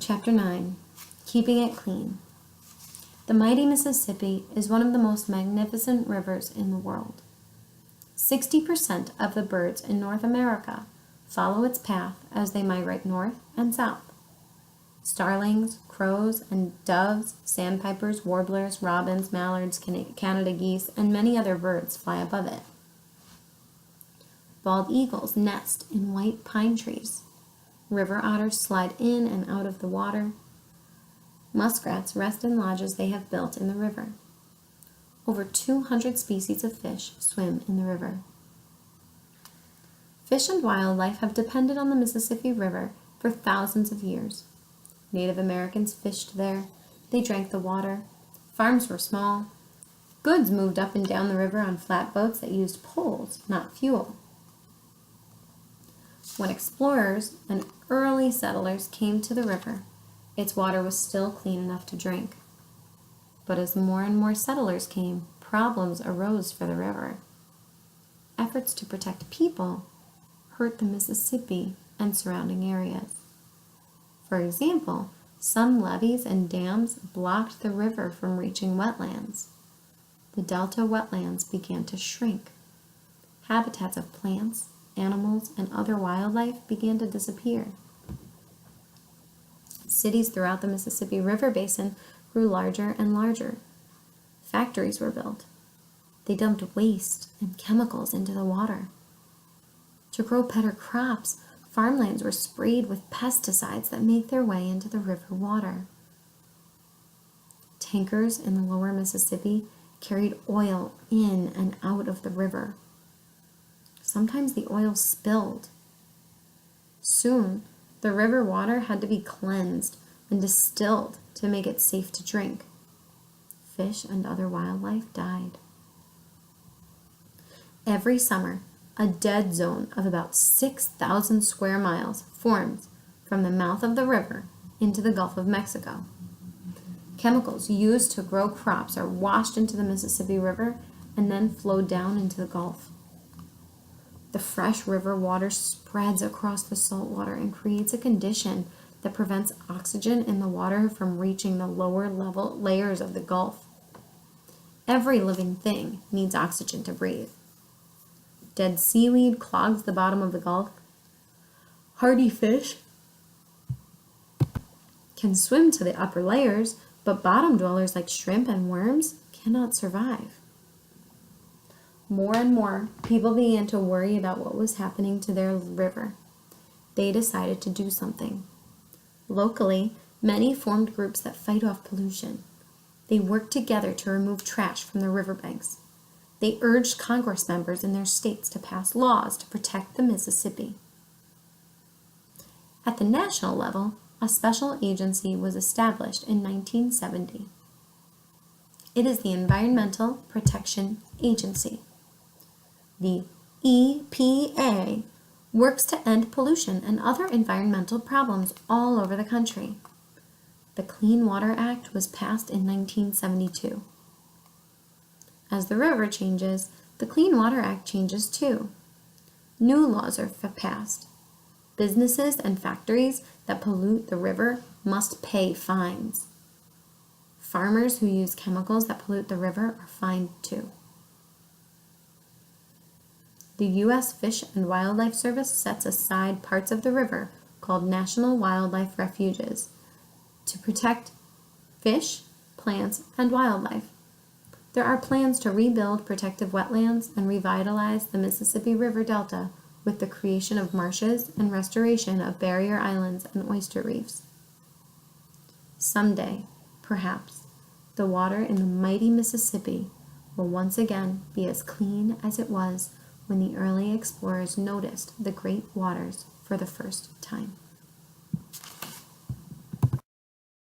Chapter 9. Keeping it clean. The mighty Mississippi is one of the most magnificent rivers in the world. 60% of the birds in North America follow its path as they migrate north and south. Starlings, crows, and doves, sandpipers, warblers, robins, mallards, Canada geese, and many other birds fly above it. Bald eagles nest in white pine trees. River otters slide in and out of the water. Muskrats rest in lodges they have built in the river. Over 200 species of fish swim in the river. Fish and wildlife have depended on the Mississippi River for thousands of years. Native Americans fished there. They drank the water. Farms were small. Goods moved up and down the river on flatboats that used poles, not fuel. When explorers and early settlers came to the river, its water was still clean enough to drink. But as more and more settlers came, problems arose for the river. Efforts to protect people hurt the Mississippi and surrounding areas. For example, some levees and dams blocked the river from reaching wetlands. The delta wetlands began to shrink. Habitats of plants, animals, and other wildlife began to disappear. Cities throughout the Mississippi River basin grew larger and larger. Factories were built. They dumped waste and chemicals into the water. To grow better crops, farmlands were sprayed with pesticides that made their way into the river water. Tankers in the lower Mississippi carried oil in and out of the river. Sometimes the oil spilled. Soon, the river water had to be cleansed and distilled to make it safe to drink. Fish and other wildlife died. Every summer, a dead zone of about 6,000 square miles forms from the mouth of the river into the Gulf of Mexico. Chemicals used to grow crops are washed into the Mississippi River and then flow down into the Gulf. The fresh river water spreads across the salt water and creates a condition that prevents oxygen in the water from reaching the lower level layers of the Gulf. Every living thing needs oxygen to breathe. Dead seaweed clogs the bottom of the Gulf. Hardy fish can swim to the upper layers, but bottom dwellers like shrimp and worms cannot survive. More and more people began to worry about what was happening to their river. They decided to do something. Locally, many formed groups that fight off pollution. They worked together to remove trash from the riverbanks. They urged Congress members in their states to pass laws to protect the Mississippi. At the national level, a special agency was established in 1970. It is the Environmental Protection Agency. The EPA works to end pollution and other environmental problems all over the country. The Clean Water Act was passed in 1972. As the river changes, the Clean Water Act changes too. New laws are passed. Businesses and factories that pollute the river must pay fines. Farmers who use chemicals that pollute the river are fined too. The U.S. Fish and Wildlife Service sets aside parts of the river called National Wildlife Refuges to protect fish, plants, and wildlife. There are plans to rebuild protective wetlands and revitalize the Mississippi River Delta with the creation of marshes and restoration of barrier islands and oyster reefs. Someday, perhaps, the water in the mighty Mississippi will once again be as clean as it was when the early explorers noticed the great waters for the first time.